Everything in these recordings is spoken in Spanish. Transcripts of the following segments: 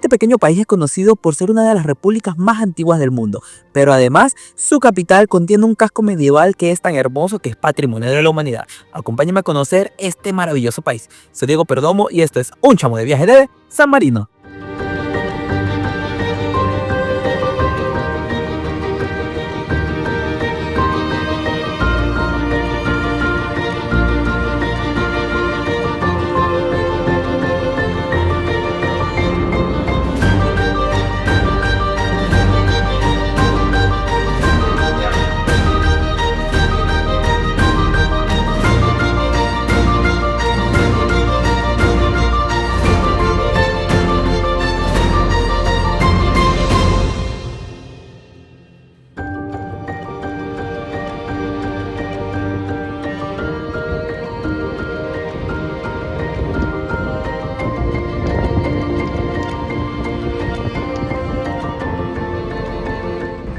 Este pequeño país es conocido por ser una de las repúblicas más antiguas del mundo, pero además su capital contiene un casco medieval que es tan hermoso que es patrimonio de la humanidad. Acompáñame a conocer este maravilloso país. Soy Diego Perdomo y esto es Un Chamo de Viaje de San Marino.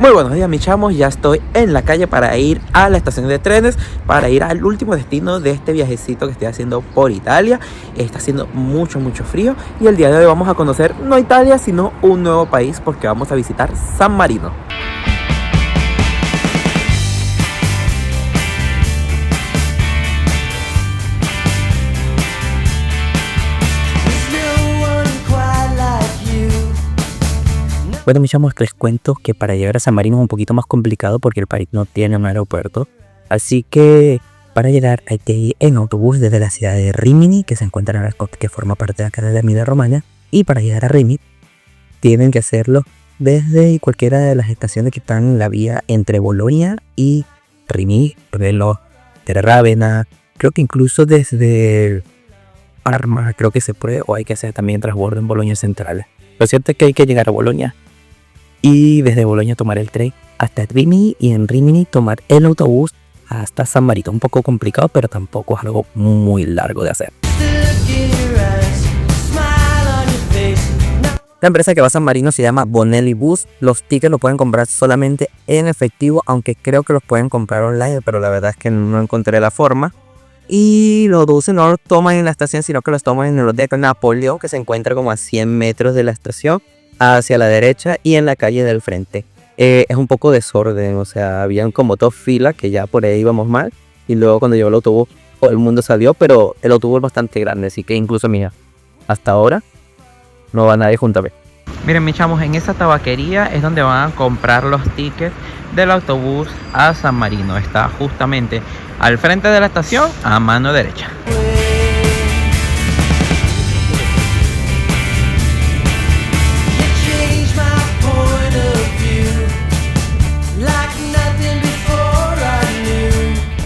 Muy buenos días mis chamos, ya estoy en la calle para ir a la estación de trenes, para ir al último destino de este viajecito que estoy haciendo por Italia. Está haciendo mucho frío y el día de hoy vamos a conocer no Italia sino un nuevo país porque vamos a visitar San Marino. Bueno, mis chamos, les cuento que para llegar a San Marino es un poquito más complicado porque el país no tiene un aeropuerto. Así que para llegar hay que ir en autobús desde la ciudad de Rimini, que se encuentra en la costa, que forma parte de acá de la Emilia Romagna. Y para llegar a Rimini tienen que hacerlo desde cualquiera de las estaciones que están en la vía entre Bolonia y Rimini, Brno, Ravenna. Creo que incluso desde Parma creo que se puede, o hay que hacer también transbordo en Bolonia Central. Lo cierto es que hay que llegar a Bolonia y desde Bolonia tomar el tren hasta Rimini y en Rimini tomar el autobús hasta San Marino. Un poco complicado, pero tampoco es algo muy largo de hacer. La empresa que va a San Marino se llama Bonelli Bus. Los tickets los pueden comprar solamente en efectivo, aunque creo que los pueden comprar online, pero la verdad es que no encontré la forma. Y los autobuses no los toman en la estación, sino que los toman en el hotel Napoleón, que se encuentra como a 100 metros de la estación, hacia la derecha y en la calle del frente. Es un poco desorden, o sea, habían como 2 filas que ya por ahí íbamos mal. Y luego cuando llegó el autobús, todo el mundo salió, pero el autobús es bastante grande, así que incluso, mira, hasta ahora no va nadie junto a mí. Miren, mis chamos, en esa tabaquería es donde van a comprar los tickets del autobús a San Marino. Está justamente al frente de la estación, a mano derecha.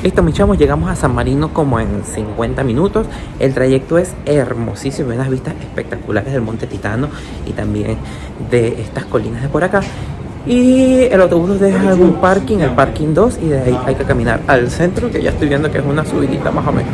Listo, mis chamos, llegamos a San Marino como en 50 minutos. El trayecto es hermosísimo, hay unas vistas espectaculares del Monte Titano y también de estas colinas de por acá. Y el autobús nos deja en un parking, el parking 2, y de ahí hay que caminar al centro, que ya estoy viendo que es una subidita más o menos.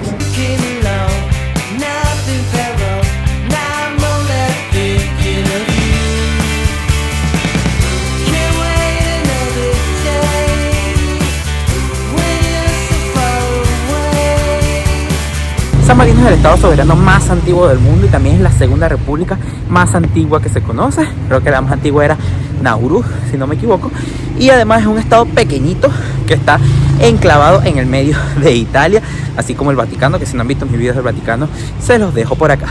San Marino es el estado soberano más antiguo del mundo y también es la segunda república más antigua que se conoce. Creo que la más antigua era Nauru, si no me equivoco. Y además es un estado pequeñito que está enclavado en el medio de Italia, así como el Vaticano, que si no han visto mis videos del Vaticano, se los dejo por acá.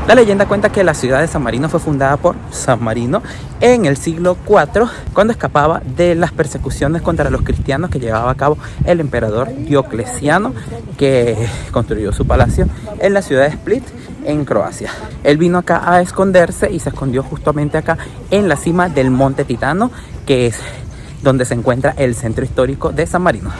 La leyenda cuenta que la ciudad de San Marino fue fundada por San Marino en el siglo IV, cuando escapaba de las persecuciones contra los cristianos que llevaba a cabo el emperador Diocleciano, que construyó su palacio en la ciudad de Split, en Croacia. Él vino acá a esconderse y se escondió justamente acá en la cima del Monte Titano, que es donde se encuentra el centro histórico de San Marino.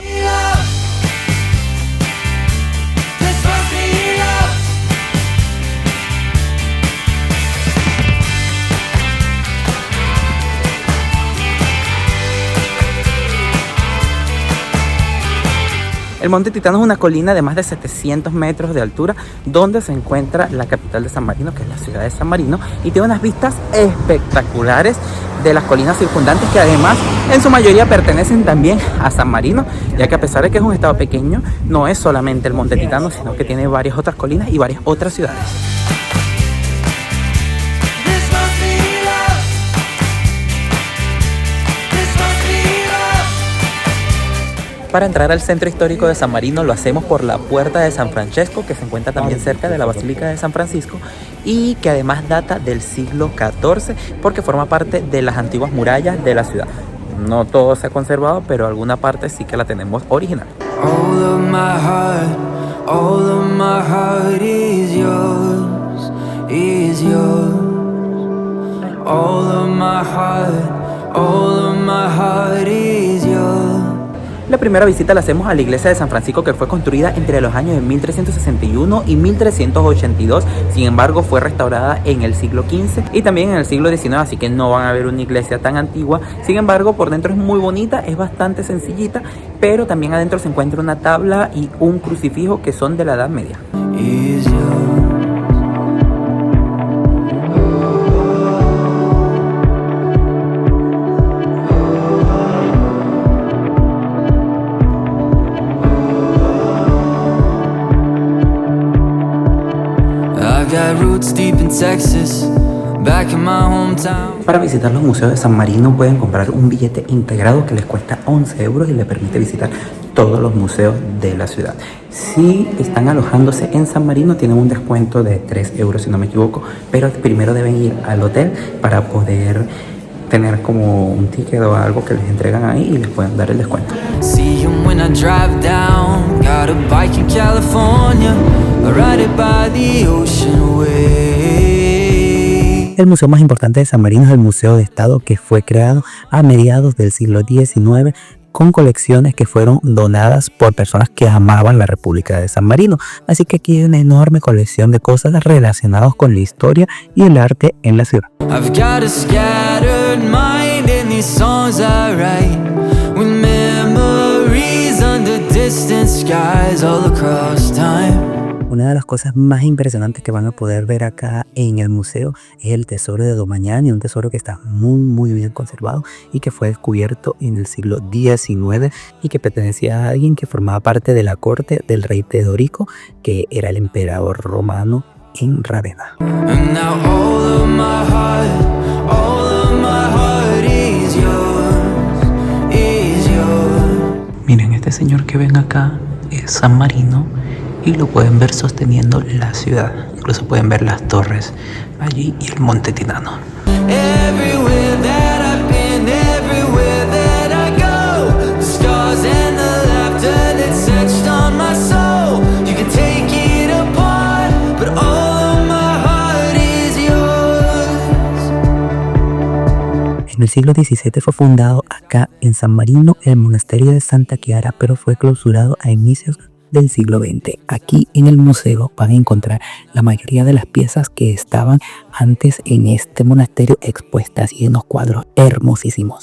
El Monte Titano es una colina de más de 700 metros de altura donde se encuentra la capital de San Marino, que es la ciudad de San Marino, y tiene unas vistas espectaculares de las colinas circundantes, que además en su mayoría pertenecen también a San Marino, ya que a pesar de que es un estado pequeño, no es solamente el Monte Titano, sino que tiene varias otras colinas y varias otras ciudades. Para entrar al centro histórico de San Marino lo hacemos por la Puerta de San Francesco, que se encuentra también cerca de la Basílica de San Francisco y que además data del siglo XIV porque forma parte de las antiguas murallas de la ciudad. No todo se ha conservado, pero alguna parte sí que la tenemos original. All of my heart is yours, is yours. All of my heart is yours. La primera visita la hacemos a la iglesia de San Francisco, que fue construida entre los años de 1361 y 1382. Sin embargo, fue restaurada en el siglo XV y también en el siglo XIX, así que no van a ver una iglesia tan antigua. Sin embargo, por dentro es muy bonita, es bastante sencillita, pero también adentro se encuentra una tabla y un crucifijo que son de la Edad Media. Para visitar los museos de San Marino pueden comprar un billete integrado que les cuesta 11 euros y les permite visitar todos los museos de la ciudad. Si están alojándose en San Marino tienen un descuento de 3 euros si no me equivoco, pero primero deben ir al hotel para poder tener como un ticket o algo que les entregan ahí y les pueden dar el descuento. El museo más importante de San Marino es el Museo de Estado, que fue creado a mediados del siglo XIX con colecciones que fueron donadas por personas que amaban la República de San Marino. Así que aquí hay una enorme colección de cosas relacionadas con la historia y el arte en la ciudad. Una de las cosas más impresionantes que van a poder ver acá en el museo es el tesoro de Domagnani, un tesoro que está muy bien conservado y que fue descubierto en el siglo XIX y que pertenecía a alguien que formaba parte de la corte del rey Teodorico, que era el emperador romano en Rávena. Miren, este señor que ven acá es San Marino y lo pueden ver sosteniendo la ciudad. Incluso pueden ver las torres allí y el Monte Titano. En el siglo XVII fue fundado acá en San Marino el monasterio de Santa Chiara, pero fue clausurado a inicios del siglo XX. Aquí en el museo van a encontrar la mayoría de las piezas que estaban antes en este monasterio expuestas y en unos cuadros hermosísimos.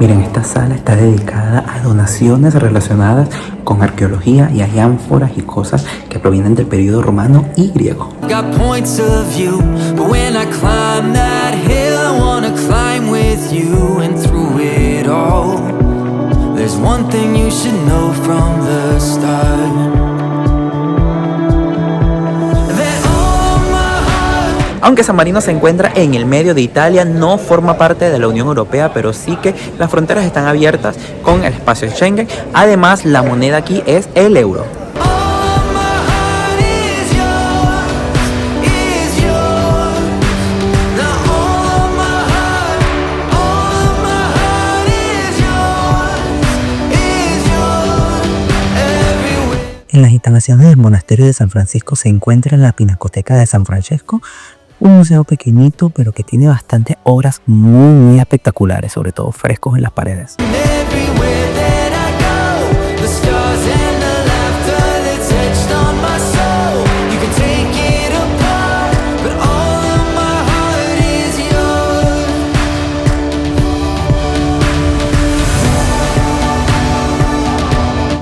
Miren, esta sala está dedicada a donaciones relacionadas con arqueología y hay ánforas y cosas que provienen del periodo romano y griego. Aunque San Marino se encuentra en el medio de Italia, no forma parte de la Unión Europea, pero sí que las fronteras están abiertas con el espacio Schengen. Además, la moneda aquí es el euro. En las instalaciones del monasterio de San Francisco se encuentra la Pinacoteca de San Francesco, un museo pequeñito pero que tiene bastantes obras muy espectaculares, sobre todo frescos en las paredes.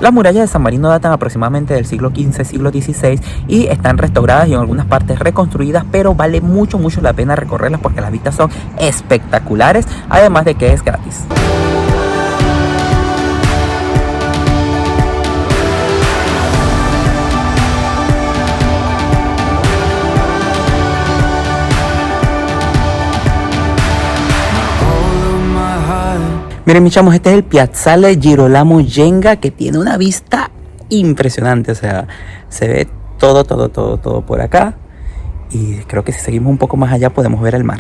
Las murallas de San Marino datan aproximadamente del siglo XV, siglo XVI y están restauradas y en algunas partes reconstruidas, pero vale mucho la pena recorrerlas porque las vistas son espectaculares, además de que es gratis. Miren mis chamos, este es el Piazzale Girolamo Genga, que tiene una vista impresionante, o sea, se ve todo por acá y creo que si seguimos un poco más allá podemos ver el mar.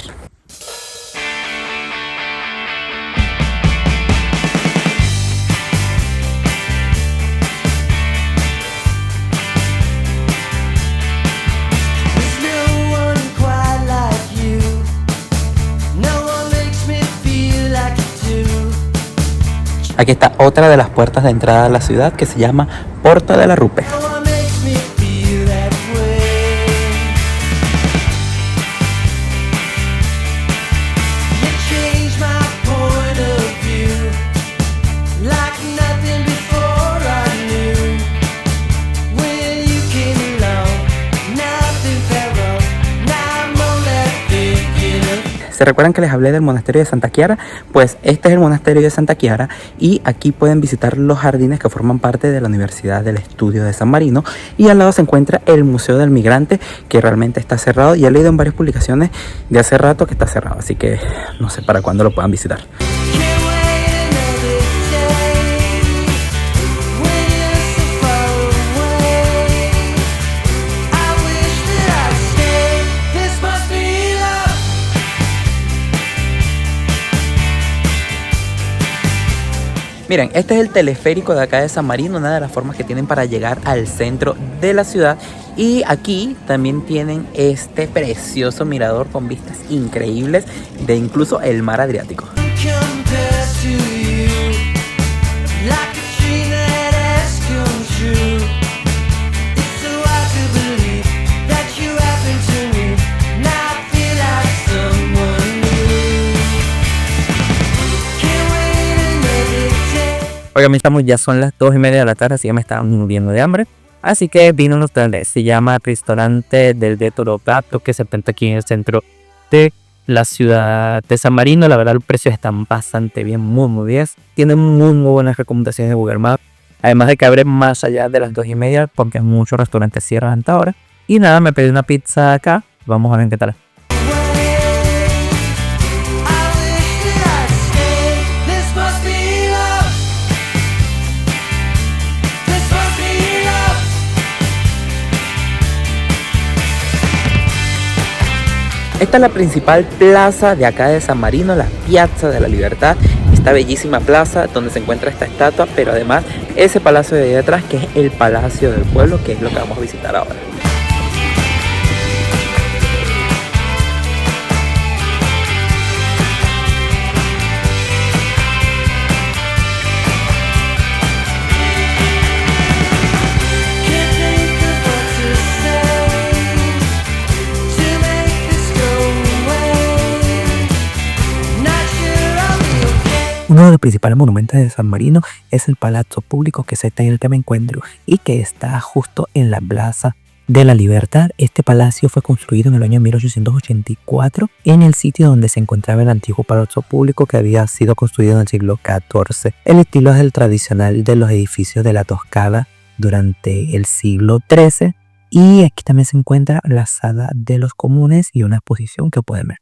Aquí está otra de las puertas de entrada a la ciudad que se llama Porta de la Rupe. ¿Se recuerdan que les hablé del monasterio de Santa Chiara? Pues este es el monasterio de Santa Chiara y aquí pueden visitar los jardines que forman parte de la Universidad del Estudio de San Marino, y al lado se encuentra el Museo del Migrante, que realmente está cerrado y he leído en varias publicaciones de hace rato que está cerrado, así que no sé para cuándo lo puedan visitar. Miren, este es el teleférico de acá de San Marino, una de las formas que tienen para llegar al centro de la ciudad. Y aquí también tienen este precioso mirador con vistas increíbles de incluso el mar Adriático. Oigan, estamos, ya son las 2:30 de la tarde, así que me estaba muriendo de hambre. Así que vino a un hotel, se llama Ristorante del De Toropato, que se encuentra aquí en el centro de la ciudad de San Marino. La verdad, los precios están bastante bien, muy bien. Tienen muy buenas recomendaciones de Google Maps. Además de que abre más allá de las 2:30, porque muchos restaurantes cierran hasta ahora. Y nada, me pedí una pizza acá. Vamos a ver qué tal. Esta es la principal plaza de acá de San Marino, la Piazza de la Libertad. Esta bellísima plaza donde se encuentra esta estatua, pero además ese palacio de ahí atrás, que es el Palacio del Pueblo, que es lo que vamos a visitar ahora. Uno de los principales monumentos de San Marino es el Palazzo Público, que está en el que me encuentro y que está justo en la Plaza de la Libertad. Este palacio fue construido en el año 1884 en el sitio donde se encontraba el antiguo Palazzo Público, que había sido construido en el siglo XIV. El estilo es el tradicional de los edificios de la Toscana durante el siglo XIII, y aquí también se encuentra la sala de los comunes y una exposición que pueden ver.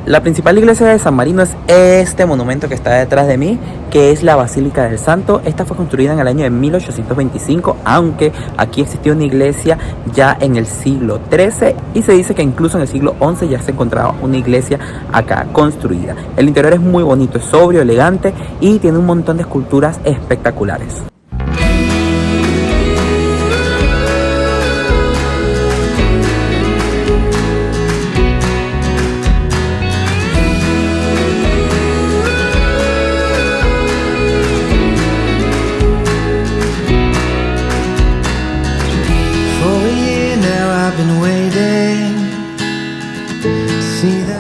La principal iglesia de San Marino es este monumento que está detrás de mí, que es la Basílica del Santo. Esta fue construida en el año de 1825, aunque aquí existió una iglesia ya en el siglo XIII y se dice que incluso en el siglo XI ya se encontraba una iglesia acá construida. El interior es muy bonito, es sobrio, elegante y tiene un montón de esculturas espectaculares.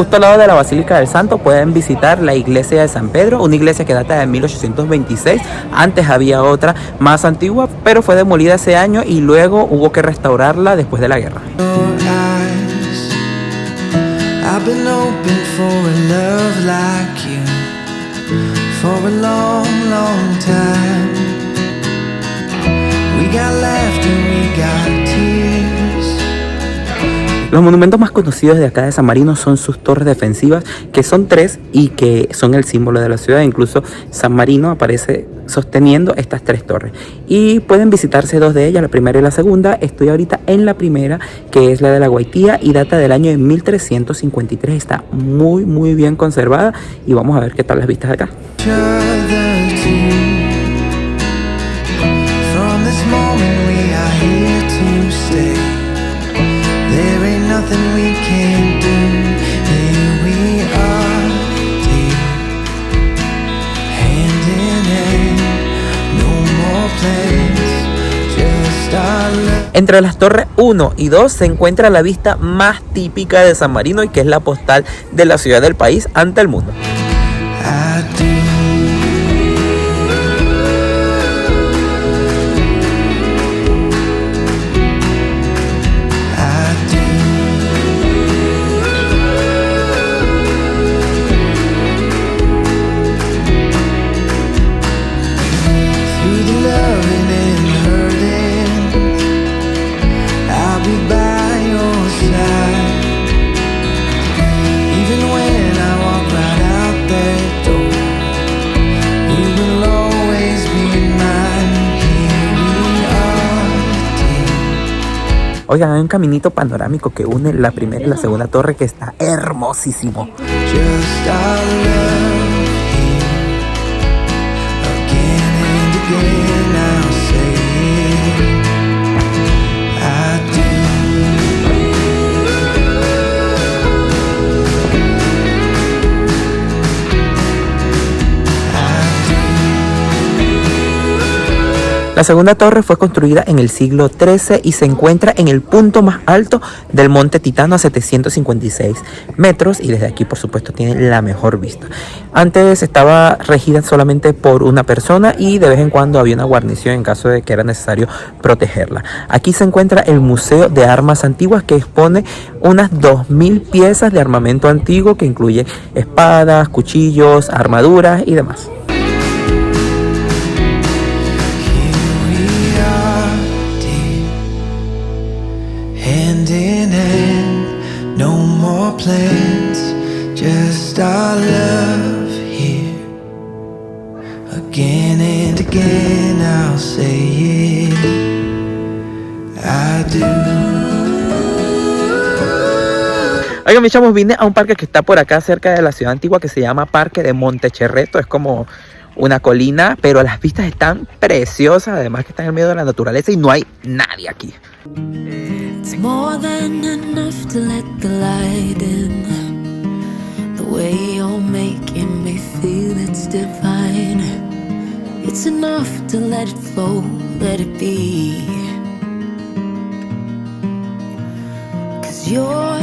justo al lado de la Basílica del Santo pueden visitar la iglesia de San Pedro, una iglesia que data de 1826. Antes había otra más antigua, pero fue demolida ese año y luego hubo que restaurarla después de la guerra. I've been hoping for a love like you for a long, long time. We got laughter, we got tears. Los monumentos más conocidos de acá de San Marino son sus torres defensivas, que son 3 y que son el símbolo de la ciudad. Incluso San Marino aparece sosteniendo estas 3 torres. Y pueden visitarse 2 de ellas, la primera y la segunda. Estoy ahorita en la primera, que es la de la Guaitía y data del año de 1353. Está muy, muy bien conservada y vamos a ver qué tal las vistas de acá. Nothing we can do. Here we are, dear, hand in hand. No more plans, just our love. Entre las torres 1 y 2 se encuentra la vista más típica de San Marino y que es la postal de la ciudad del país ante el mundo. Oigan, hay un caminito panorámico que une la primera y la segunda torre que está hermosísimo. La segunda torre fue construida en el siglo XIII y se encuentra en el punto más alto del Monte Titano a 756 metros y desde aquí por supuesto tiene la mejor vista. Antes estaba regida solamente por una persona y de vez en cuando había una guarnición en caso de que era necesario protegerla. Aquí se encuentra el Museo de Armas Antiguas que expone unas 2000 piezas de armamento antiguo que incluye espadas, cuchillos, armaduras y demás. No more plans, just our love here. Again and again I'll say it, I do. Oigan, mis chavos, vine a un parque que está por acá cerca de la ciudad antigua que se llama Parque de Montecherreto. Es como una colina, pero las vistas están preciosas, además que está en el medio de la naturaleza y no hay nadie aquí. It's more than enough to let the light in. The way you're making me feel it's divine. It's enough to let it flow, let it be. 'Cause you're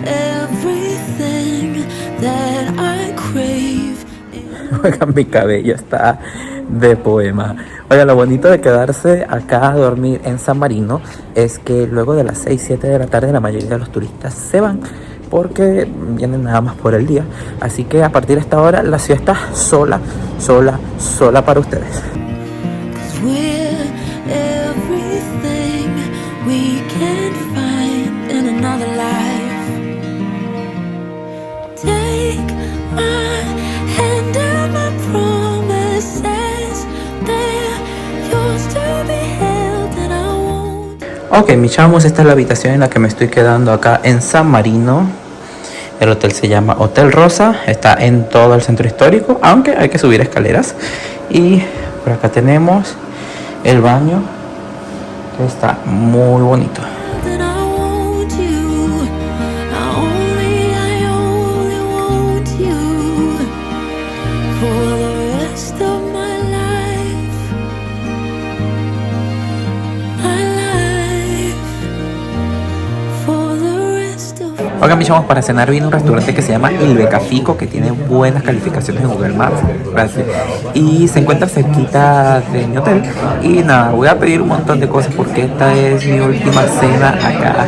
everything that I crave. Oigan, mi cabello está de poema. Oigan, lo bonito de quedarse acá a dormir en San Marino es que luego de las 6, 7 de la tarde la mayoría de los turistas se van porque vienen nada más por el día. Así que a partir de esta hora la ciudad está sola, sola, sola para ustedes. Ok, mis chavos, esta es la habitación en la que me estoy quedando acá en San Marino. El hotel se llama Hotel Rosa, está en todo el centro histórico, aunque hay que subir escaleras. Y por acá tenemos el baño, que está muy bonito. Oigan, mis chavos, para cenar vino a un restaurante que se llama El Becafico, que tiene buenas calificaciones en Google Maps. Gracias. Y se encuentra cerquita de mi hotel. Y nada, voy a pedir un montón de cosas porque esta es mi última cena acá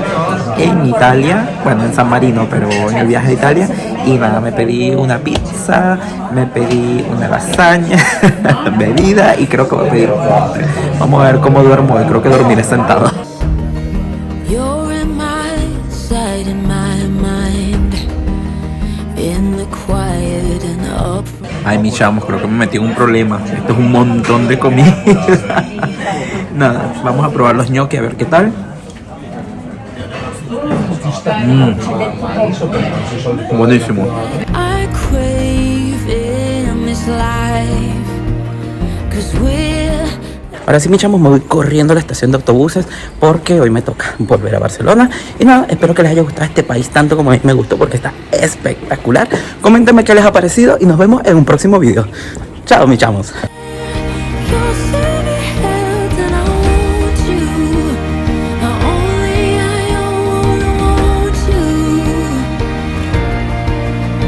en Italia. Bueno, en San Marino, pero en el viaje a Italia. Y nada, me pedí una pizza, me pedí una lasaña, bebida y creo que voy a pedir un postre. Vamos a ver cómo duermo hoy. Creo que dormiré sentado. Ay, mis chamos, creo que me metí en un problema. Esto es un montón de comida. Nada, vamos a probar los gnocchi a ver qué tal. Buenísimo. Ahora sí, mis chamos, me voy corriendo a la estación de autobuses porque hoy me toca volver a Barcelona. Y nada, espero que les haya gustado este país tanto como a mí me gustó porque está espectacular. Coméntenme qué les ha parecido y nos vemos en un próximo video. Chao, mis chamos.